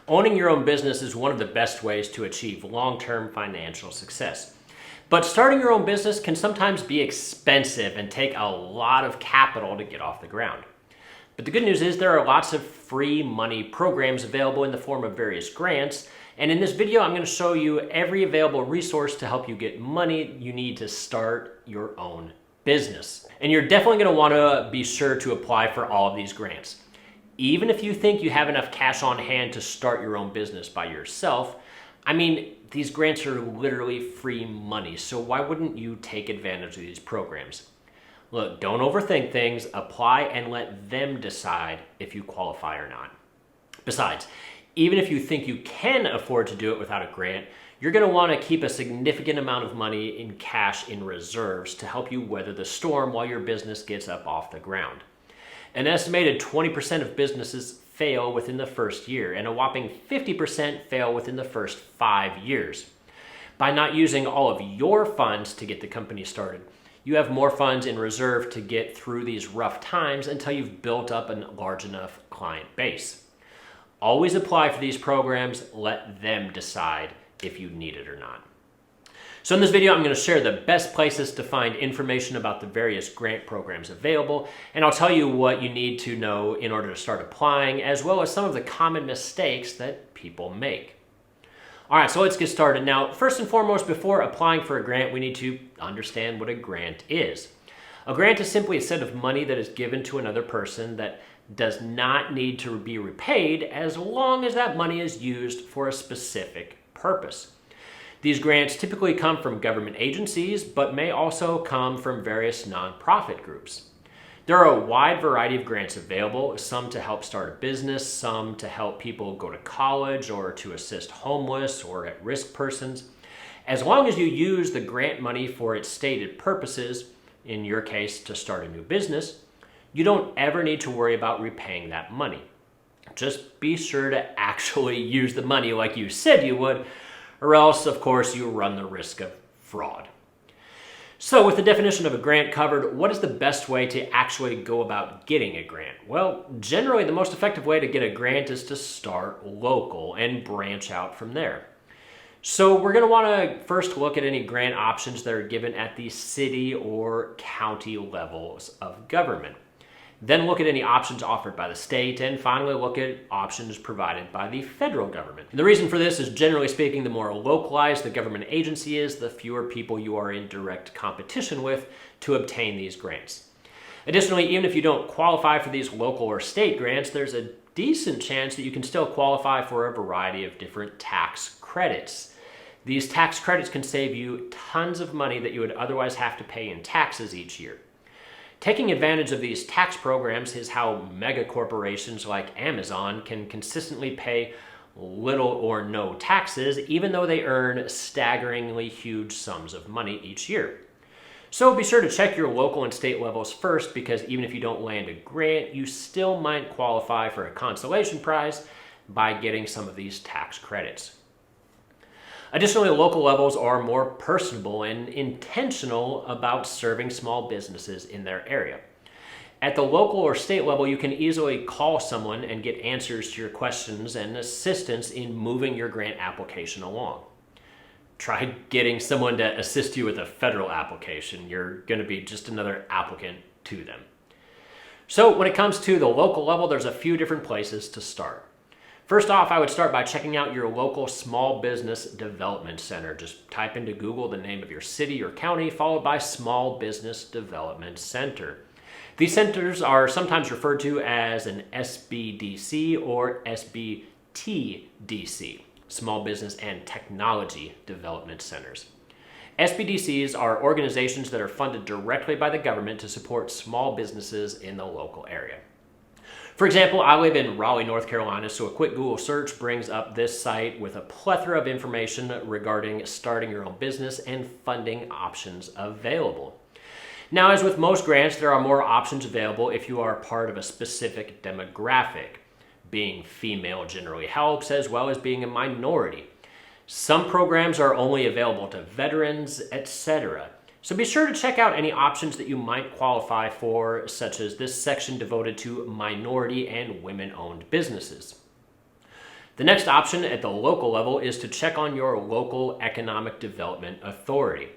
Owning your own business is one of the best ways to achieve long-term financial success. But starting your own business can sometimes be expensive and take a lot of capital to get off the ground. But the good news is there are lots of free money programs available in the form of various grants. And in this video, I'm going to show you every available resource to help you get money you need to start your own business. And you're definitely going to want to be sure to apply for all of these grants. Even if you think you have enough cash on hand to start your own business by yourself, these grants are literally free money. So why wouldn't you take advantage of these programs? Look, don't overthink things, apply and let them decide if you qualify or not. Besides, even if you think you can afford to do it without a grant, you're going to want to keep a significant amount of money in cash in reserves to help you weather the storm while your business gets up off the ground. An estimated 20% of businesses fail within the first year, and a whopping 50% fail within the first 5 years. By not using all of your funds to get the company started, you have more funds in reserve to get through these rough times until you've built up a large enough client base. Always apply for these programs, let them decide if you need it or not. So in this video, I'm going to share the best places to find information about the various grant programs available, and I'll tell you what you need to know in order to start applying, as well as some of the common mistakes that people make. All right, so let's get started. Now, first and foremost, before applying for a grant, we need to understand what a grant is. A grant is simply a set of money that is given to another person that does not need to be repaid as long as that money is used for a specific purpose. These grants typically come from government agencies, but may also come from various nonprofit groups. There are a wide variety of grants available, some to help start a business, some to help people go to college or to assist homeless or at-risk persons. As long as you use the grant money for its stated purposes, in your case to start a new business, you don't ever need to worry about repaying that money. Just be sure to actually use the money like you said you would, or else, of course, you run the risk of fraud. So with the definition of a grant covered, what is the best way to actually go about getting a grant? Well, generally, the most effective way to get a grant is to start local and branch out from there. So we're going to want to first look at any grant options that are given at the city or county levels of government. Then look at any options offered by the state, and finally look at options provided by the federal government. And the reason for this is, generally speaking, the more localized the government agency is, the fewer people you are in direct competition with to obtain these grants. Additionally, even if you don't qualify for these local or state grants, there's a decent chance that you can still qualify for a variety of different tax credits. These tax credits can save you tons of money that you would otherwise have to pay in taxes each year. Taking advantage of these tax programs is how mega corporations like Amazon can consistently pay little or no taxes, even though they earn staggeringly huge sums of money each year. So be sure to check your local and state levels first, because even if you don't land a grant, you still might qualify for a consolation prize by getting some of these tax credits. Additionally, local levels are more personable and intentional about serving small businesses in their area. At the local or state level, you can easily call someone and get answers to your questions and assistance in moving your grant application along. Try getting someone to assist you with a federal application. You're going to be just another applicant to them. So when it comes to the local level, there's a few different places to start. First off, I would start by checking out your local small business development center. Just type into Google the name of your city or county, followed by Small Business Development Center. These centers are sometimes referred to as an SBDC or SBTDC, Small Business and Technology Development Centers. SBDCs are organizations that are funded directly by the government to support small businesses in the local area. For example, I live in Raleigh, North Carolina, so a quick Google search brings up this site with a plethora of information regarding starting your own business and funding options available. Now, as with most grants, there are more options available if you are part of a specific demographic. Being female generally helps, as well as being a minority. Some programs are only available to veterans, etc. So be sure to check out any options that you might qualify for, such as this section devoted to minority and women-owned businesses. The next option at the local level is to check on your local economic development authority.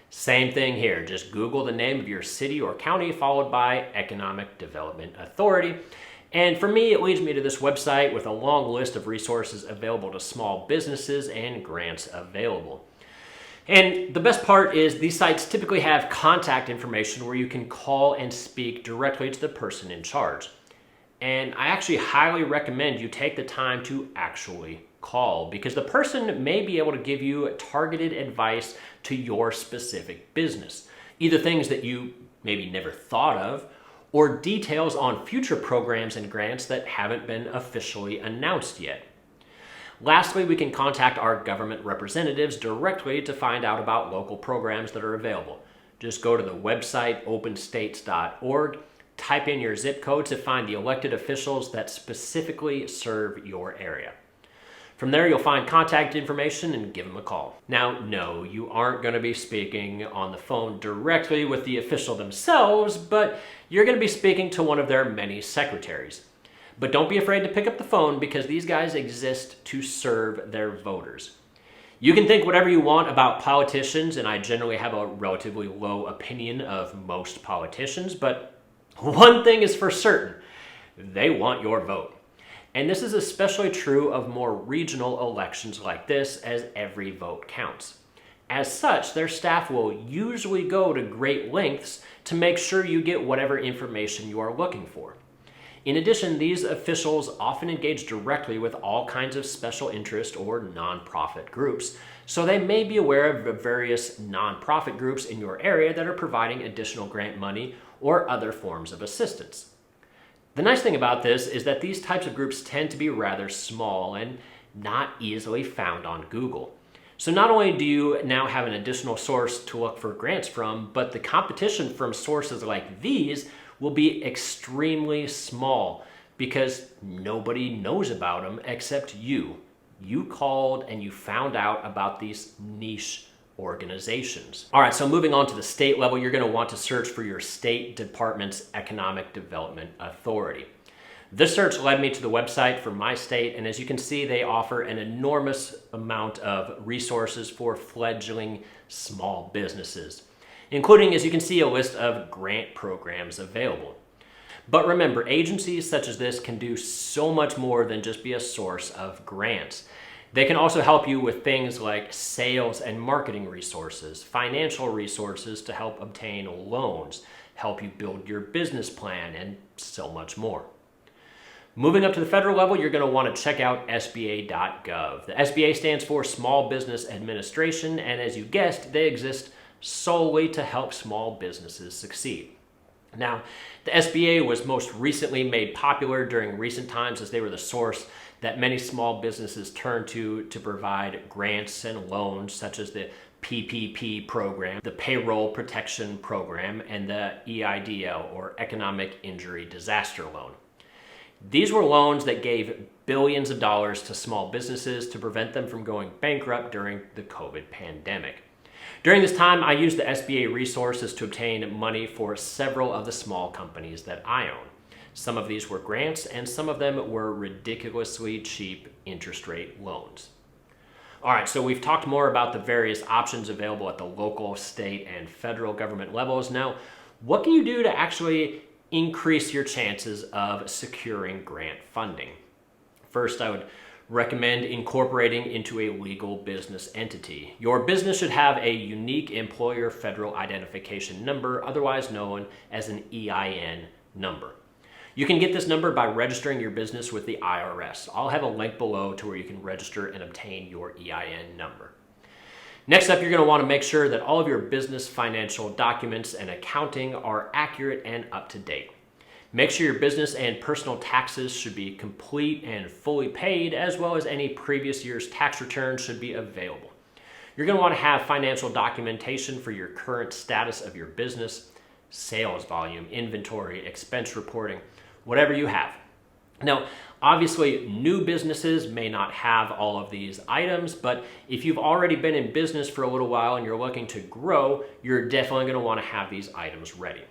Same thing here, just Google the name of your city or county followed by Economic Development Authority. And for me, it leads me to this website with a long list of resources available to small businesses and grants available. And the best part is these sites typically have contact information where you can call and speak directly to the person in charge. And I actually highly recommend you take the time to actually call because the person may be able to give you targeted advice to your specific business. Either things that you maybe never thought of or details on future programs and grants that haven't been officially announced yet. Lastly, we can contact our government representatives directly to find out about local programs that are available. Just go to the website openstates.org, type in your zip code to find the elected officials that specifically serve your area. From there, you'll find contact information and give them a call. Now, no, you aren't going to be speaking on the phone directly with the official themselves, but you're going to be speaking to one of their many secretaries. But don't be afraid to pick up the phone because these guys exist to serve their voters. You can think whatever you want about politicians, and I generally have a relatively low opinion of most politicians, but one thing is for certain, they want your vote. And this is especially true of more regional elections like this, as every vote counts. As such, their staff will usually go to great lengths to make sure you get whatever information you are looking for. In addition, these officials often engage directly with all kinds of special interest or nonprofit groups, so they may be aware of the various nonprofit groups in your area that are providing additional grant money or other forms of assistance. The nice thing about this is that these types of groups tend to be rather small and not easily found on Google. So not only do you now have an additional source to look for grants from, but the competition from sources like these will be extremely small because nobody knows about them except you. You called and you found out about these niche organizations. All right, so moving on to the state level, you're going to want to search for your state department's Economic Development Authority. This search led me to the website for my state, and as you can see, they offer an enormous amount of resources for fledgling small businesses, including, as you can see, a list of grant programs available. But remember, agencies such as this can do so much more than just be a source of grants. They can also help you with things like sales and marketing resources, financial resources to help obtain loans, help you build your business plan, and so much more. Moving up to the federal level, you're going to want to check out SBA.gov. The SBA stands for Small Business Administration, and as you guessed, they exist solely to help small businesses succeed. Now, the SBA was most recently made popular during recent times as they were the source that many small businesses turned to provide grants and loans such as the PPP program, the Payroll Protection Program, and the EIDL, or Economic Injury Disaster Loan. These were loans that gave billions of dollars to small businesses to prevent them from going bankrupt during the COVID pandemic. During this time, I used the SBA resources to obtain money for several of the small companies that I own. Some of these were grants, and some of them were ridiculously cheap interest rate loans. All right, so we've talked more about the various options available at the local, state, and federal government levels. Now, what can you do to actually increase your chances of securing grant funding? First, I would recommend incorporating into a legal business entity. Your business should have a unique employer federal identification number, otherwise known as an EIN number. You can get this number by registering your business with the IRS. I'll have a link below to where you can register and obtain your EIN number. Next up, you're going to want to make sure that all of your business financial documents and accounting are accurate and up to date. Make sure your business and personal taxes should be complete and fully paid, as well as any previous year's tax returns should be available. You're going to want to have financial documentation for your current status of your business, sales volume, inventory, expense reporting, whatever you have. Now, obviously, new businesses may not have all of these items, but if you've already been in business for a little while and you're looking to grow, you're definitely going to want to have these items ready.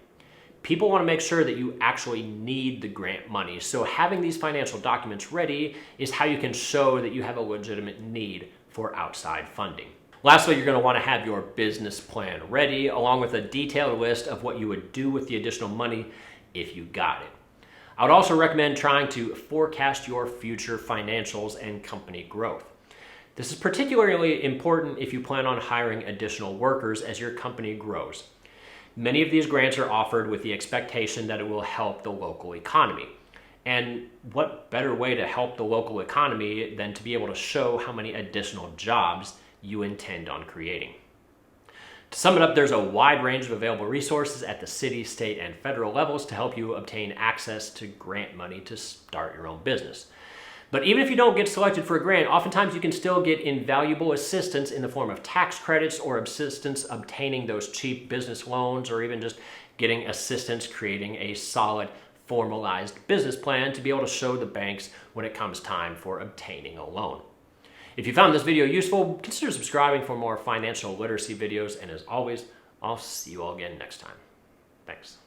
People want to make sure that you actually need the grant money. So having these financial documents ready is how you can show that you have a legitimate need for outside funding. Lastly, you're going to want to have your business plan ready, along with a detailed list of what you would do with the additional money if you got it. I would also recommend trying to forecast your future financials and company growth. This is particularly important if you plan on hiring additional workers as your company grows. Many of these grants are offered with the expectation that it will help the local economy. And what better way to help the local economy than to be able to show how many additional jobs you intend on creating? To sum it up, there's a wide range of available resources at the city, state, and federal levels to help you obtain access to grant money to start your own business. But even if you don't get selected for a grant, oftentimes you can still get invaluable assistance in the form of tax credits or assistance obtaining those cheap business loans, or even just getting assistance creating a solid, formalized business plan to be able to show the banks when it comes time for obtaining a loan. If you found this video useful, consider subscribing for more financial literacy videos, and as always, I'll see you all again next time. Thanks.